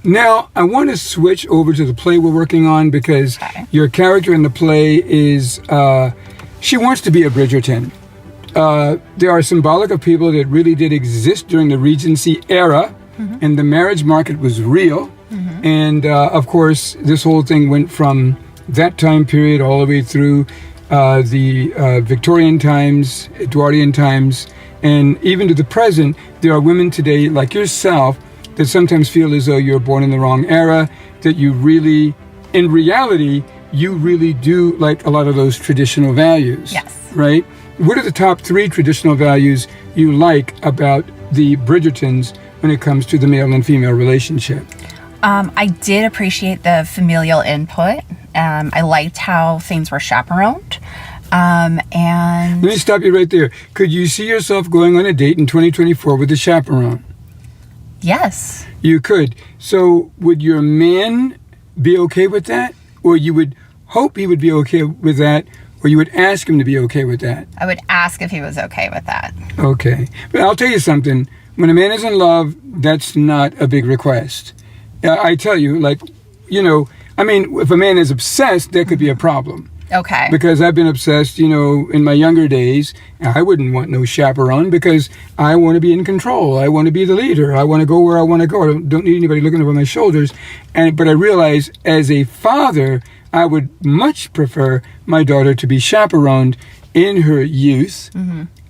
Now, I want to switch over to the play we're working on because your character in the play is, she wants to be a Bridgerton. There are symbolic of people that really did exist during the Regency era, and the marriage market was real. And, of course, this whole thing went from that time period all the way through the Victorian times, Edwardian times, and even to the present. There are women today like yourself that sometimes feel as though you're born in the wrong era, that you really, in reality, you really do like a lot of those traditional values. Yes. Right? What are the top 3 traditional values you like about the Bridgertons when it comes to the male and female relationship? I did appreciate the familial input. I liked how things were chaperoned. And let me stop you right there. Could you see yourself going on a date in 2024 with a chaperone? Yes. You could. So would your man be okay with that? Or you would hope he would be okay with that? Or you would ask him to be okay with that? I would ask if he was okay with that. Okay. But I'll tell you something. When a man is in love, that's not a big request. I tell you, like, you know, I mean, if a man is obsessed, that could be a problem. Okay. Because I've been obsessed, you know, in my younger days. I wouldn't want no chaperone because I want to be in control. I want to be the leader. I want to go where I want to go. I don't need anybody looking over my shoulders. But I realize as a father, I would much prefer my daughter to be chaperoned in her youth.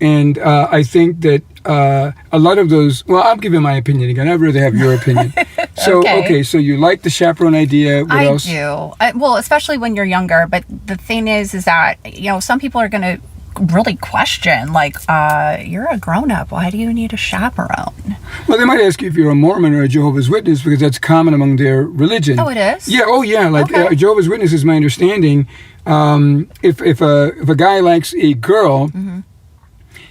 And I think that a lot of those, well, I'm giving my opinion again. I'd rather have your opinion. So, okay, so you like the chaperone idea. What else? I do. Well, especially when you're younger. But the thing is that, you know, some people are going to really question, like, you're a grown-up. Why do you need a chaperone? Well, they might ask you if you're a Mormon or a Jehovah's Witness because that's common among their religion. Oh, it is? Yeah, oh, yeah. Like, Jehovah's Witness is my understanding. If a guy likes a girl,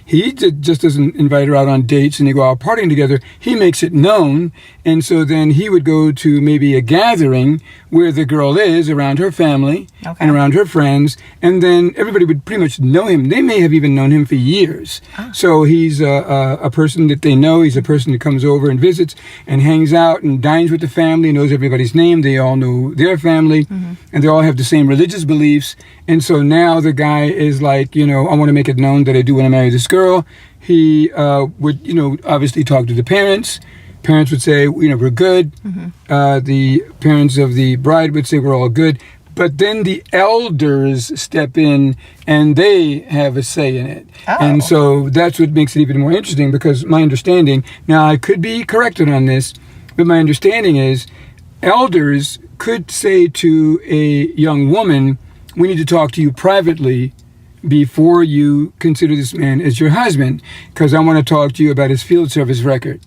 he just doesn't invite her out on dates and they go out partying together. He makes it known. And so then he would go to maybe a gathering where the girl is around her family and around her friends. And then everybody would pretty much know him. They may have even known him for years. So he's a person that they know. He's a person that comes over and visits and hangs out and dines with the family, knows everybody's name. They all know their family and they all have the same religious beliefs. And so now the guy is like, you know, I want to make it known that I do want to marry this girl. He would, you know, obviously talk to the parents. Parents would say, you know, we're good. The parents of the bride would say we're all good. But then the elders step in and they have a say in it. And so that's what makes it even more interesting because my understanding, now I could be corrected on this, but my understanding is elders could say to a young woman, we need to talk to you privately before you consider this man as your husband, because I want to talk to you about his field service record.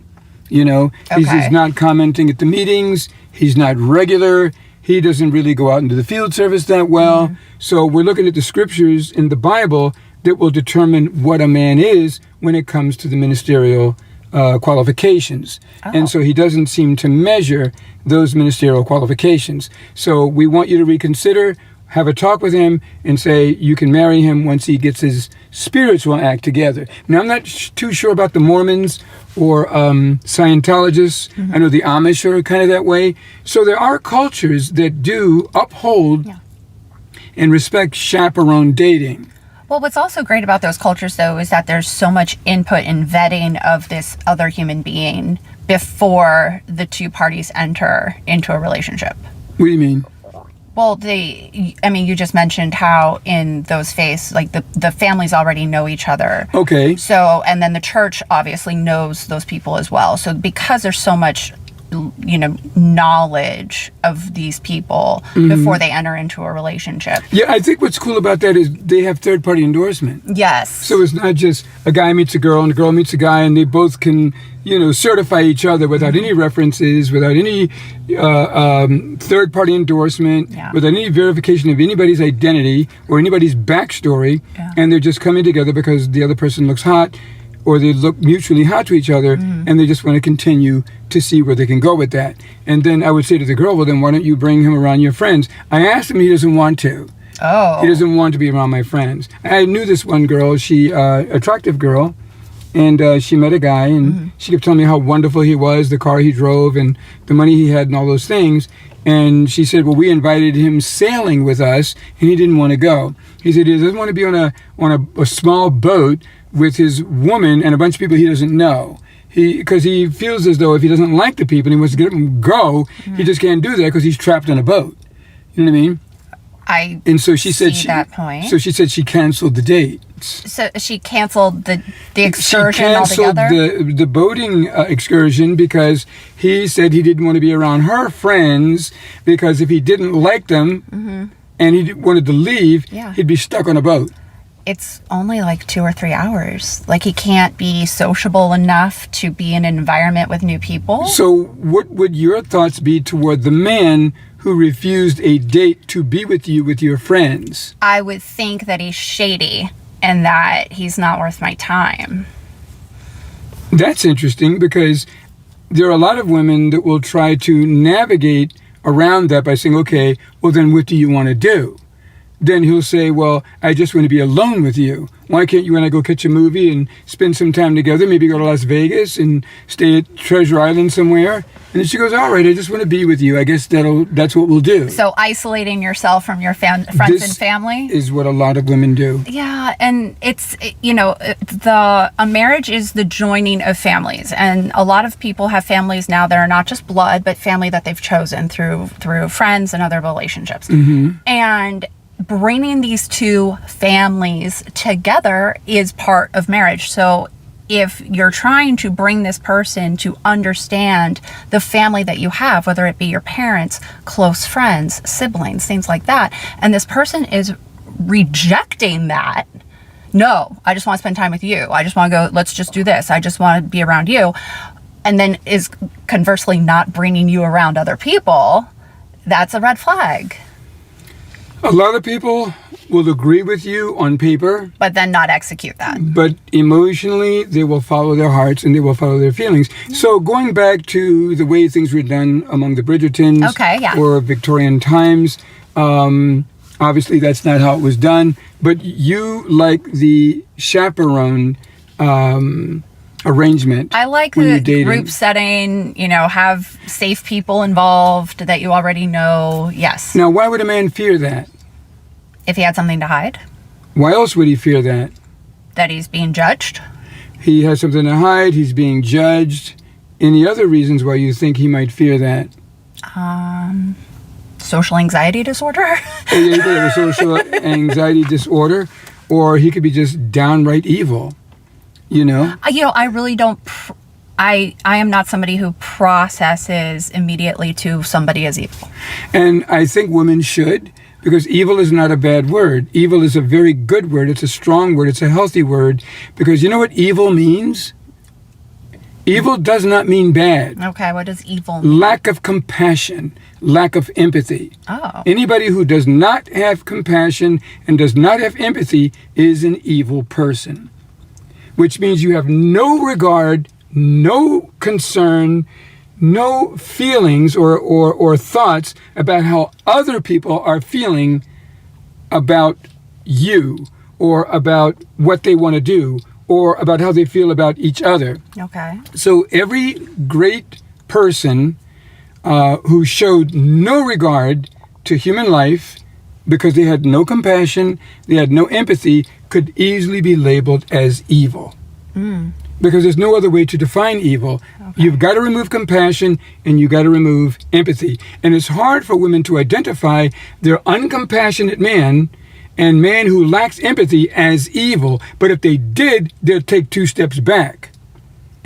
You know, he's not commenting at the meetings. He's not regular. He doesn't really go out into the field service that well. So we're looking at the scriptures in the Bible that will determine what a man is when it comes to the ministerial qualifications. And so he doesn't seem to measure those ministerial qualifications. So we want you to reconsider, have a talk with him and say you can marry him once he gets his spiritual act together. Now, I'm not too sure about the Mormons or Scientologists. I know the Amish are kind of that way. So there are cultures that do uphold and respect chaperone dating. Well, what's also great about those cultures, though, is that there's so much input and vetting of this other human being before the two parties enter into a relationship. What do you mean? Well, you just mentioned how in those like the families already know each other. Okay. So, and then the church obviously knows those people as well. So because there's so much, you know, knowledge of these people before they enter into a relationship. Yeah, I think what's cool about that is they have third-party endorsement. Yes. So it's not just a guy meets a girl and a girl meets a guy and they both can, you know, certify each other without any references, without any third-party endorsement, without any verification of anybody's identity or anybody's backstory. And they're just coming together because the other person looks hot or they look mutually hot to each other and they just want to continue to see where they can go with that. And then I would say to the girl, well, then why don't you bring him around your friends? I asked him, he doesn't want to. He doesn't want to be around my friends. I knew this one girl, she attractive girl, and she met a guy, and she kept telling me how wonderful he was, the car he drove, and the money he had, and all those things. And she said, well, we invited him sailing with us, and he didn't want to go. He said he doesn't want to be on a small boat with his woman and a bunch of people he doesn't know. Because he feels as though if he doesn't like the people and he wants to get them go, he just can't do that because he's trapped on a boat. You know what I mean? And so she said that point. So she said she canceled the date. So she canceled the excursion altogether? She canceled the boating excursion because he said he didn't want to be around her friends because if he didn't like them and he wanted to leave, he'd be stuck on a boat. It's only like 2 or 3 hours. Like, he can't be sociable enough to be in an environment with new people. So what would your thoughts be toward the man who refused a date to be with you with your friends? I would think that he's shady and that he's not worth my time. That's interesting because there are a lot of women that will try to navigate around that by saying, okay, well then what do you want to do? Then he'll say, well, I just want to be alone with you. Why can't you and I go catch a movie and spend some time together? Maybe go to Las Vegas and stay at Treasure Island somewhere. And then she goes, all right, I just want to be with you. I guess that's what we'll do. So isolating yourself from your friends and family? Is what a lot of women do. Yeah, and it's, a marriage is the joining of families. And a lot of people have families now that are not just blood, but family that they've chosen through friends and other relationships. And bringing these two families together is part of marriage. So if you're trying to bring this person to understand the family that you have, whether it be your parents, close friends, siblings, things like that, and this person is rejecting that, no, I just want to spend time with you. I just want to go, let's just do this. I just want to be around you. And then is conversely not bringing you around other people, that's a red flag. A lot of people will agree with you on paper, but then not execute that. But emotionally, they will follow their hearts and they will follow their feelings. So going back to the way things were done among the Bridgertons or Victorian times, obviously that's not how it was done. But you like the chaperoned arrangement. I like the group setting, have safe people involved that you already know. Yes. Now, why would a man fear that? If he had something to hide. Why else would he fear that? That he's being judged. He has something to hide. He's being judged. Any other reasons why you think he might fear that? Social anxiety disorder. He could have a social anxiety disorder, or he could be just downright evil. I really don't. I am not somebody who processes immediately to somebody as evil. And I think women should, because evil is not a bad word. Evil is a very good word. It's a strong word. It's a healthy word. Because you know what evil means? Evil does not mean bad. Okay, what does evil mean? Lack of compassion, lack of empathy. Oh. Anybody who does not have compassion and does not have empathy is an evil person. Which means you have no regard, no concern, no feelings or thoughts about how other people are feeling about you or about what they want to do or about how they feel about each other. Okay. So every great person who showed no regard to human life because they had no compassion, they had no empathy, could easily be labeled as evil. Because there's no other way to define evil. Okay. You've got to remove compassion and you've got to remove empathy. And it's hard for women to identify their uncompassionate man and man who lacks empathy as evil. But if they did, they'll take 2 steps back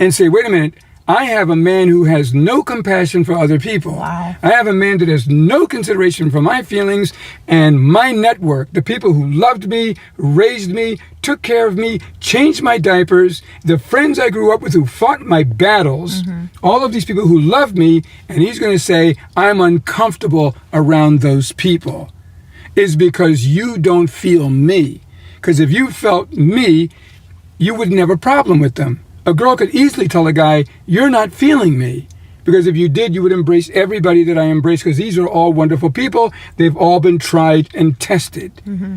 and say, wait a minute, I have a man who has no compassion for other people. Wow. I have a man that has no consideration for my feelings and my network, the people who loved me, raised me, took care of me, changed my diapers, the friends I grew up with who fought my battles, all of these people who loved me, and he's going to say, I'm uncomfortable around those people, is because you don't feel me. Because if you felt me, you wouldn't have a problem with them. A girl could easily tell a guy, you're not feeling me. Because if you did, you would embrace everybody that I embrace, because these are all wonderful people. They've all been tried and tested.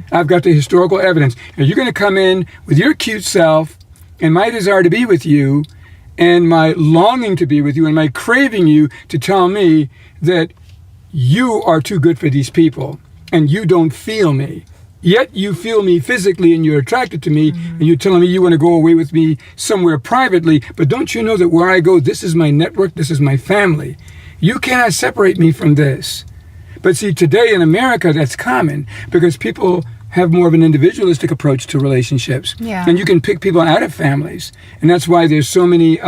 I've got the historical evidence. And you're going to come in with your cute self and my desire to be with you and my longing to be with you and my craving you to tell me that you are too good for these people and you don't feel me. Yet you feel me physically and you're attracted to me, and you're telling me you want to go away with me somewhere privately, but don't you know that where I go, this is my network, this is my family. You cannot separate me from this. But see, today in America, that's common because people have more of an individualistic approach to relationships. Yeah. And you can pick people out of families. And that's why there's so many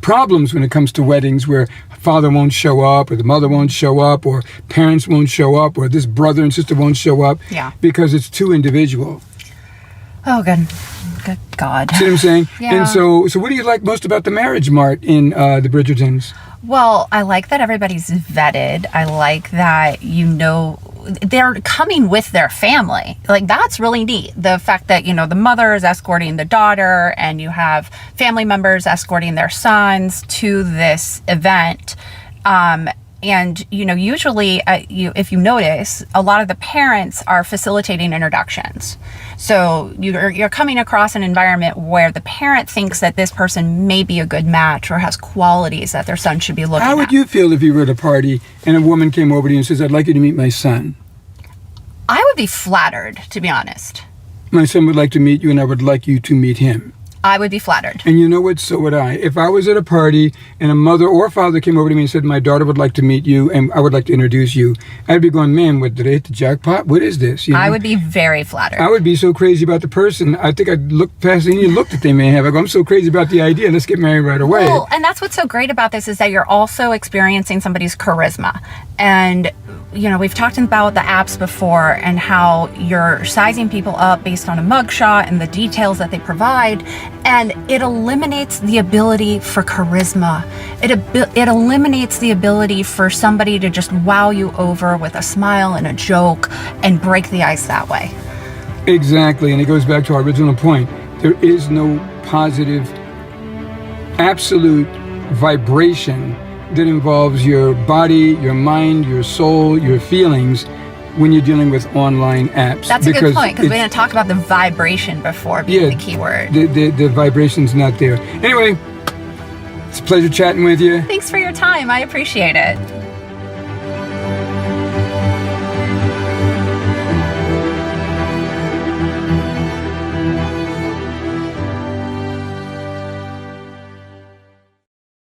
problems when it comes to weddings where father won't show up or the mother won't show up or parents won't show up or this brother and sister won't show up because it's too individual. Oh, good God. See what I'm saying? Yeah. And so what do you like most about the marriage mart in the Bridgertons? Well, I like that everybody's vetted. I like that, they're coming with their family. Like, that's really neat. The fact that, the mother is escorting the daughter and you have family members escorting their sons to this event. And, usually, if you notice, a lot of the parents are facilitating introductions. So you're coming across an environment where the parent thinks that this person may be a good match or has qualities that their son should be looking at. How would you feel if you were at a party and a woman came over to you and says, I'd like you to meet my son? I would be flattered, to be honest. My son would like to meet you and I would like you to meet him. I would be flattered. And you know what? So would I. If I was at a party and a mother or father came over to me and said, my daughter would like to meet you and I would like to introduce you, I'd be going, man, what, did I hit the jackpot? What is this? I would be very flattered. I would be so crazy about the person. I think I'd look past any look that they may have. I go, I'm so crazy about the idea. Let's get married right away. Well, and that's what's so great about this is that you're also experiencing somebody's charisma. And we've talked about the apps before and how you're sizing people up based on a mugshot and the details that they provide, and it eliminates the ability for charisma. It eliminates the ability for somebody to just wow you over with a smile and a joke and break the ice that way. Exactly, and it goes back to our original point. There is no positive, absolute vibration that involves your body, your mind, your soul, your feelings when you're dealing with online apps. That's a good point, because we didn't talk about the vibration before being the key word. The vibration's not there. Anyway, it's a pleasure chatting with you. Thanks for your time. I appreciate it.